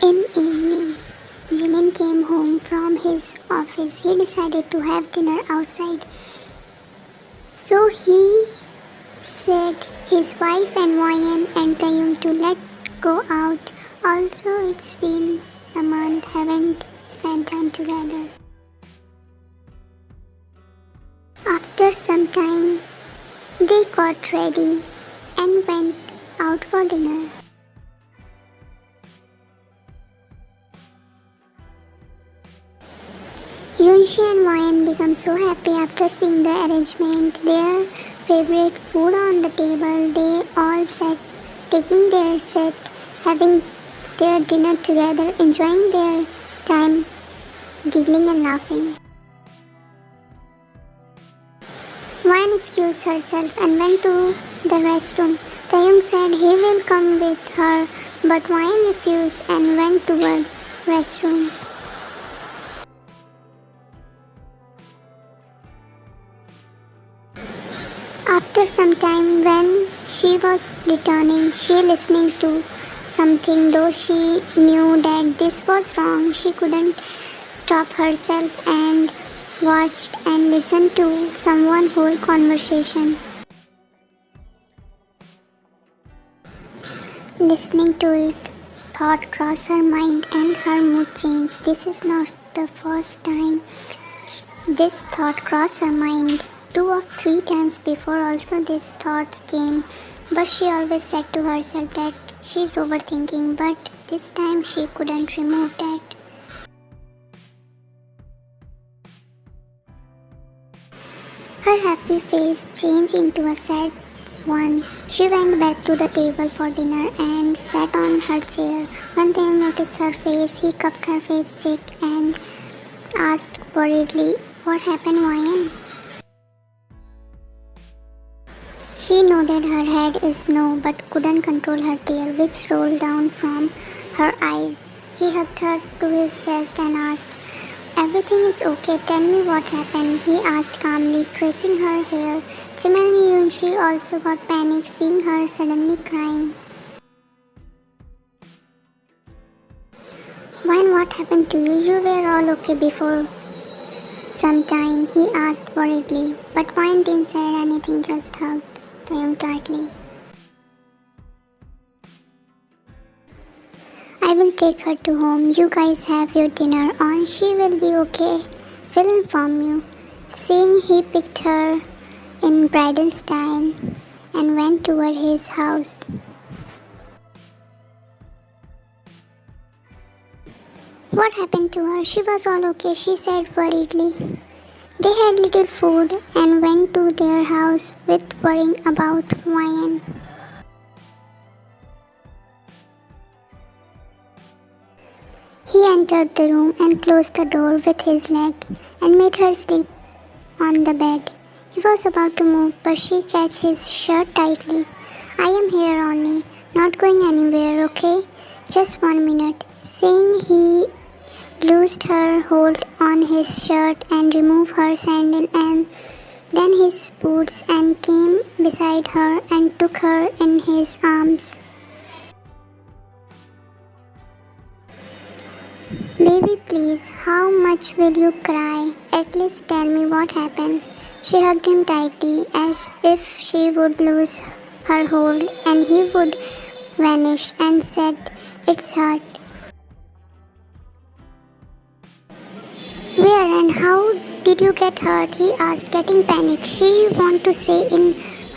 In evening, Jimin came home from his office. He decided to have dinner outside. So he said his wife and Wayan and Taehyung to let go out. Also, it's been a month, haven't spent time together. After some time, they got ready and went out for dinner. Yoonshi and Wayan become so happy after seeing the arrangement. Their favorite food on the table. They all sat, taking their seat, having their dinner together, enjoying their time, giggling and laughing. Wayan excused herself and went to the restroom. Taehyung said he will come with her, but Wayan refused and went toward restroom. After some time, when she was returning, she listening to something. Though she knew that this was wrong, she couldn't stop herself and watched and listened to someone's whole conversation. Listening to it, thought crossed her mind and her mood changed. This is not the first time this thought crossed her mind. 2 or 3 times before also this thought came, but she always said to herself that she's overthinking, but this time she couldn't remove that. Her happy face changed into a sad one. She went back to the table for dinner and sat on her chair. When Taehyung noticed her face, he cupped her face cheek and asked worriedly, "What happened, Wayan?" She nodded her head is no, but couldn't control her tear, which rolled down from her eyes. He hugged her to his chest and asked, "Everything is okay, tell me what happened," he asked calmly, caressing her hair. Jimin and Yoonshi also got panic seeing her suddenly crying. "When what happened to you? You were all okay before some time," he asked worriedly. But Wayan didn't say anything, just hugged Taehyung tightly. "I will take her to home. You guys have your dinner on. She will be okay. We'll inform you." Saying, he picked her in bridal style and went toward his house. "What happened to her? She was all okay," she said worriedly. They had little food and went to their house with worrying about Wayan. He entered the room and closed the door with his leg and made her sleep on the bed. He was about to move, but she catched his shirt tightly. "I am here only, not going anywhere, okay? Just 1 minute." Saying, he loosed her hold on his shirt and removed her sandal and then his boots and came beside her and took her in his arms. "Baby, please, how much will you cry? At least tell me what happened." She hugged him tightly as if she would lose her hold and he would vanish and said, "It's hurt." "Where and how did you get hurt?" he asked, getting panicked. She wanted to say in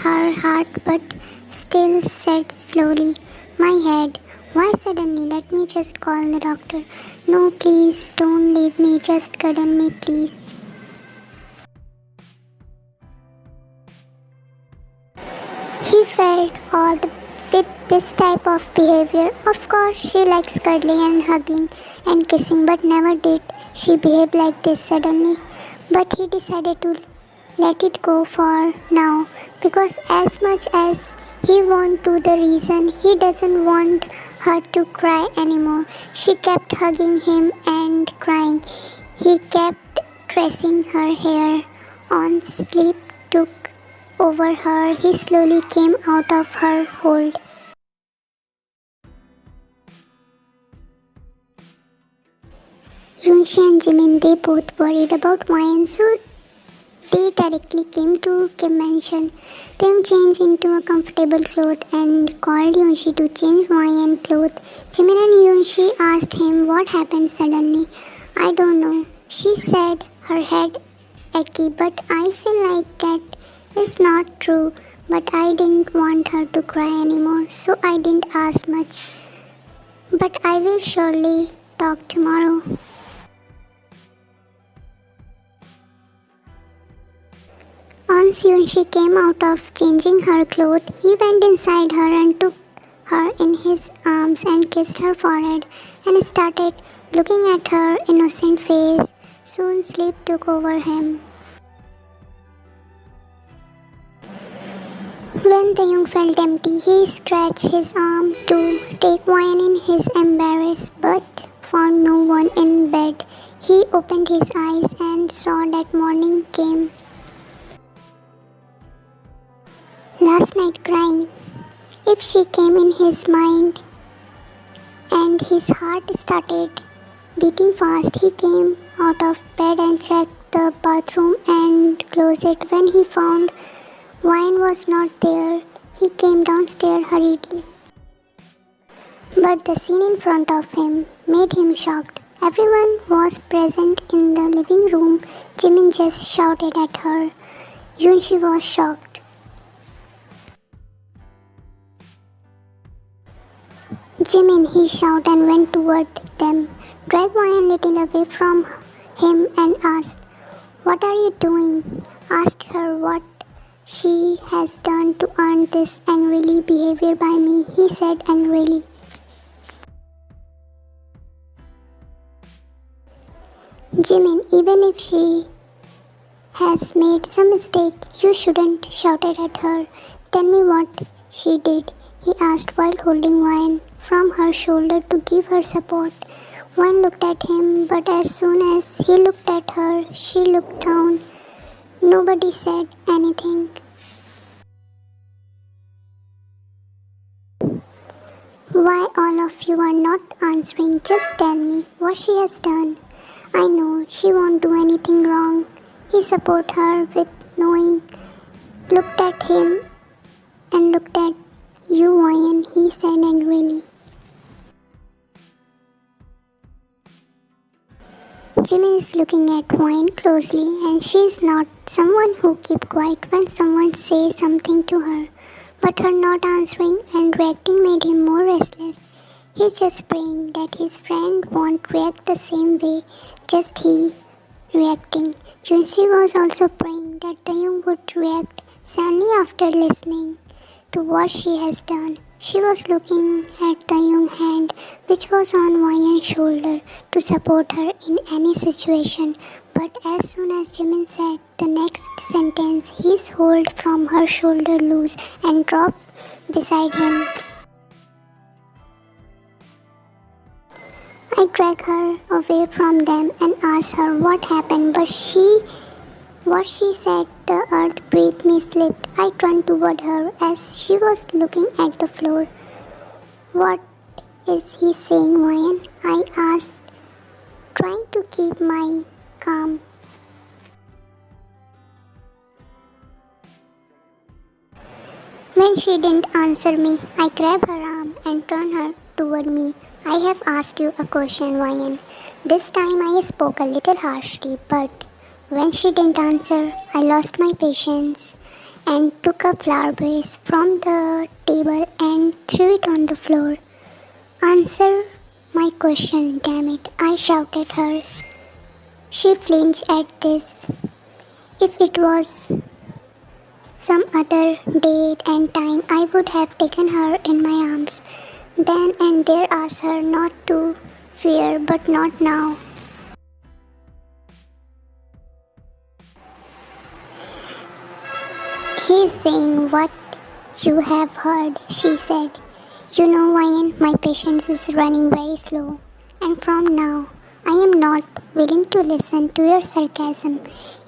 her heart but still said slowly, "My head." "Why suddenly? Let me just call the doctor." "No, please, don't leave me. Just cuddle me, please." He felt odd with this type of behavior. Of course, she likes cuddling and hugging and kissing, but never did she behave like this suddenly. But he decided to let it go for now, because as much as he wants to the reason, he doesn't want her to cry anymore. She kept hugging him and crying. He kept caressing her hair. On sleep took over her, he slowly came out of her hold. Yoonshi and Jimin, they both worried about Wyan, so they directly came to Kim Mansion. Taehyung changed into a comfortable cloth and called Yoonshi to change Wyan clothes. Jimin and Yoonshi asked him what happened suddenly. I don't know. She said her head achy, but I feel like that is not true. But I didn't want her to cry anymore, so I didn't ask much. But I will surely talk tomorrow. Once Yoonshi came out of changing her clothes, he went inside her and took her in his arms and kissed her forehead and started looking at her innocent face. Soon sleep took over him. When Taehyung felt empty, he scratched his arm to take wine in his embarrassed but found no one in bed. He opened his eyes and saw that morning came. Last night crying. If she came in his mind and his heart started beating fast, he came out of bed and checked the bathroom and closet. When he found wine was not there, he came downstairs hurriedly. But the scene in front of him made him shocked. Everyone was present in the living room. Jimin just shouted at her. Yoonshi was shocked. Jimin, he shouted and went toward them, dragged Wyan little away from him and asked, What are you doing? Asked her what she has done to earn this angrily behavior by me. He said angrily. Jimin, even if she has made some mistake, you shouldn't shouted at her. Tell me what she did, he asked while holding Wyan from her shoulder to give her support. Wyan looked at him, but as soon as he looked at her, she looked down. Nobody said anything. Why all of you are not answering? Just tell me what she has done. I know she won't do anything wrong. He supported her with knowing. Looked at him and looked at you, Wyan, he said angrily. Jimin is looking at Wyan closely and she is not someone who keep quiet when someone says something to her. But her not answering and reacting made him more restless. He's just praying that his friend won't react the same way, just he reacting. Junshi was also praying that Taehyung would react sadly after listening to what she has done. She was looking at Taehyung's hand, which was on Wyan's shoulder, to support her in any situation. But as soon as Jimin said the next sentence, his hold from her shoulder loose and dropped beside him. I dragged her away from them and asked her what happened, but what she said, the earth beneath me slipped. I turned toward her as she was looking at the floor. What is he saying, Wyan? I asked, trying to keep my calm. When she didn't answer me, I grabbed her arm and turned her toward me. I have asked you a question, Wyan. This time I spoke a little harshly, but when she didn't answer, I lost my patience and took a flower vase from the table and threw it on the floor. Answer my question, damn it, I shouted her. She flinched at this. If it was some other date and time, I would have taken her in my arms. Then and there asked her not to fear, but not now. He's saying what you have heard, she said. You know, Wyan, my patience is running very slow. And from now, I am not willing to listen to your sarcasm.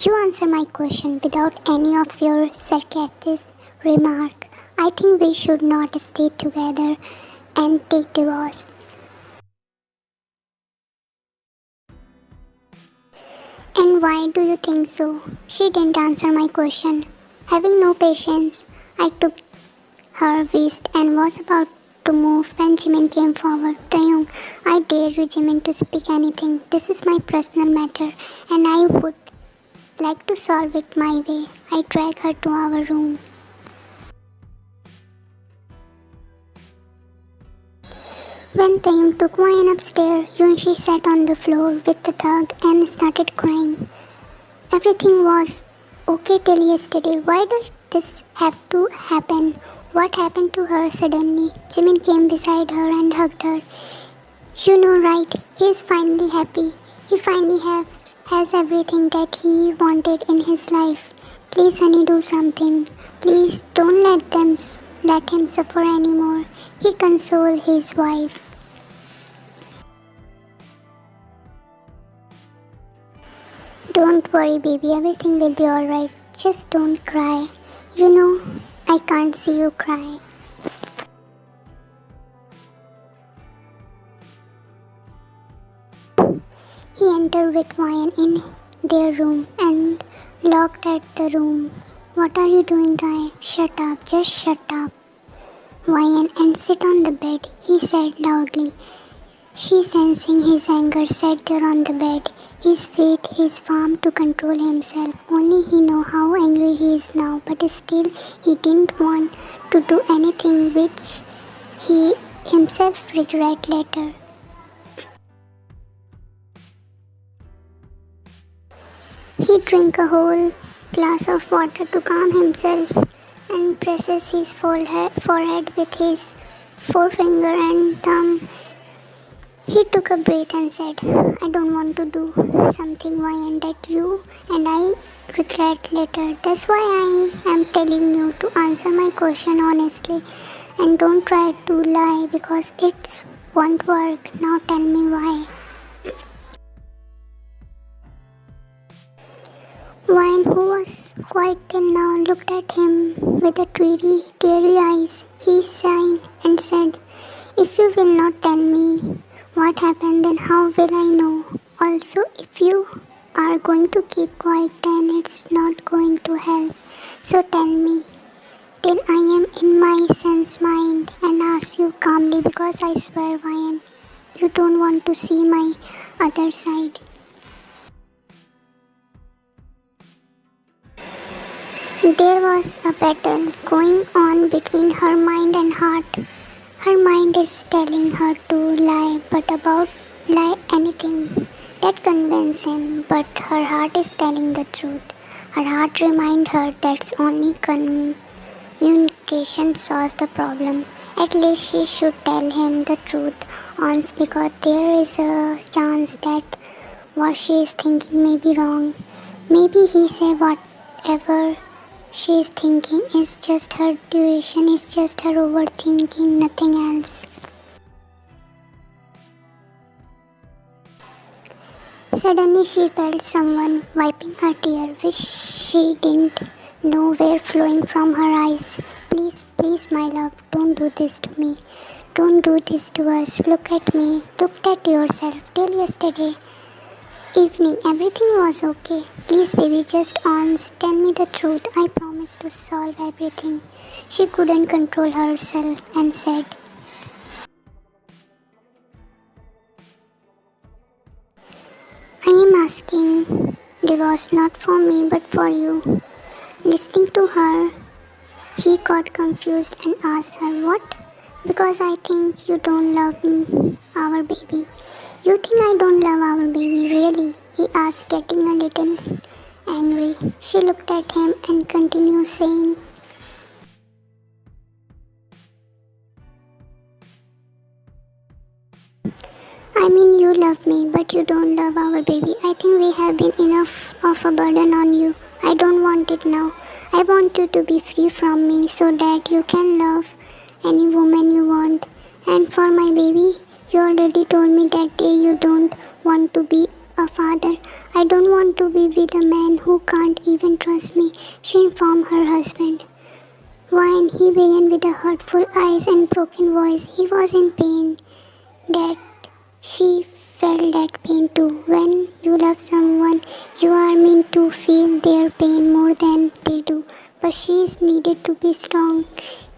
You answer my question without any of your sarcastic remark. I think we should not stay together and take divorce. And why do you think so? She didn't answer my question. Having no patience, I took her wrist and was about to move when Jimin came forward. Taehyung, I dare you, Jimin, to speak anything. This is my personal matter and I would like to solve it my way. I dragged her to our room. When Taehyung took Wyan upstairs, Yunshi sat on the floor with a thug and started crying. Everything was okay till yesterday. Why does this have to happen? What happened to her suddenly? Jimin came beside her and hugged her. You know, right? He is finally happy. He finally has everything that he wanted in his life. Please, honey, do something. Please don't let him suffer anymore. He consoled his wife. Don't worry, baby. Everything will be alright. Just don't cry. You know, I can't see you cry. He entered with Wyan in their room and locked at the room. What are you doing, guy? Shut up. Just shut up. Wyan, and sit on the bed, he said loudly. She, sensing his anger, sat there on the bed, his feet, his palm to control himself. Only he knew how angry he is now, but still he didn't want to do anything which he himself regret later. He drank a whole glass of water to calm himself and presses his forehead with his forefinger and thumb. He took a breath and said, I don't want to do something, Wyan, that you and I regret later. That's why I am telling you to answer my question honestly and don't try to lie because it won't work. Now tell me why. Wyan, who was quiet till now, looked at him with a teary eyes. He sighed and said, if you will not tell me what happened, then how will I know? Also, if you are going to keep quiet, then it's not going to help. So tell me, till I am in my sense mind and ask you calmly because I swear, Wyan, you don't want to see my other side. There was a battle going on between her mind and heart. Her mind is telling her to lie, but about lie anything that convinces him, but her heart is telling the truth. Her heart reminds her that only communication solves the problem. At least she should tell him the truth once because there is a chance that what she is thinking may be wrong. Maybe he said whatever she is thinking is just her duration, is just her overthinking, nothing else. Suddenly she felt someone wiping her tears, which she didn't know were flowing from her eyes. Please, please, my love, don't do this to me. Don't do this to us. Look at me. Look at yourself. Till yesterday evening, everything was okay. Please, baby, just tell me the truth. I promise to solve everything. She couldn't control herself and said, I am asking divorce not for me but for you. Listening to her, he got confused and asked her, what? Because I think you don't love our baby. You think I don't love our baby, really? He asked, getting a little angry. She looked at him and continued saying, I mean, you love me, but you don't love our baby. I think we have been enough of a burden on you. I don't want it now. I want you to be free from me so that you can love any woman you want. And for my baby, you already told me that day you don't want to be a father. I don't want to be with a man who can't even trust me, she informed her husband. When he began with a hurtful eyes and broken voice, he was in pain that she felt that pain too. When you love someone, you are meant to feel their pain more than they do. But she is needed to be strong.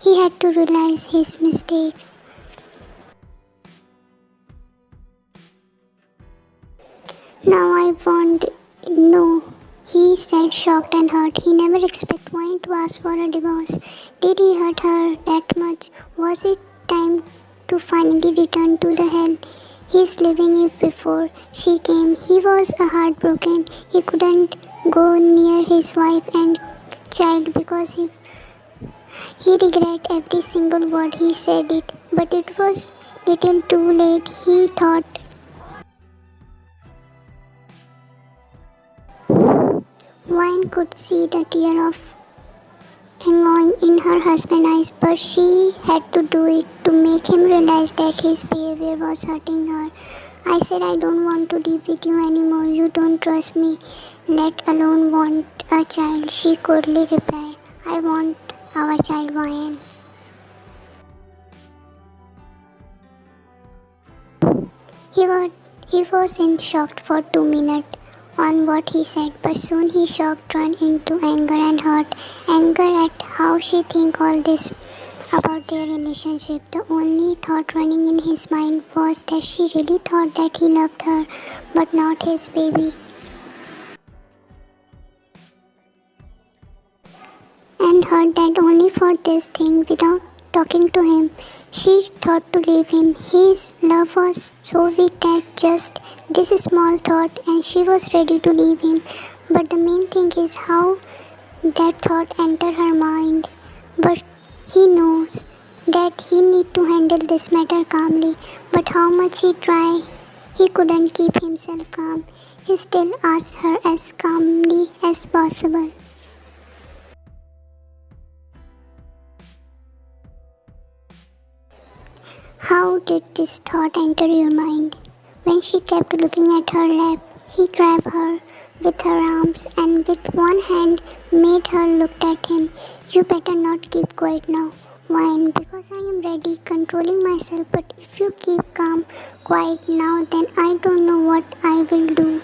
He had to realize his mistake. Now I won't know, he said, shocked and hurt. He never expected Wayne to ask for a divorce. Did he hurt her that much? Was it time to finally return to the hell he's living in before she came? He was heartbroken. He couldn't go near his wife and child because he regret every single word he said it. But it was little too late, he thought. Wine could see the tear of anger in her husband's eyes, but she had to do it to make him realize that his behavior was hurting her. I said, I don't want to live with you anymore. You don't trust me, let alone want a child. She coldly replied, I want our child, Wine. He was in shock for 2 minutes on what he said, but soon his shock turned into anger and hurt. Anger at how she think all this about their relationship. The only thought running in his mind was that she really thought that he loved her, but not his baby. And hurt that only for this thing without talking to him. She thought to leave him. His love was so weak that just this small thought and she was ready to leave him. But the main thing is how that thought entered her mind. But he knows that he need to handle this matter calmly. But how much he tried, he couldn't keep himself calm. He still asked her as calmly as possible. How did this thought enter your mind? When she kept looking at her lap, he grabbed her with her arms and with one hand made her look at him. You better not keep quiet now, Wine, because I am ready, controlling myself. But if you keep calm, quiet now, then I don't know what I will do.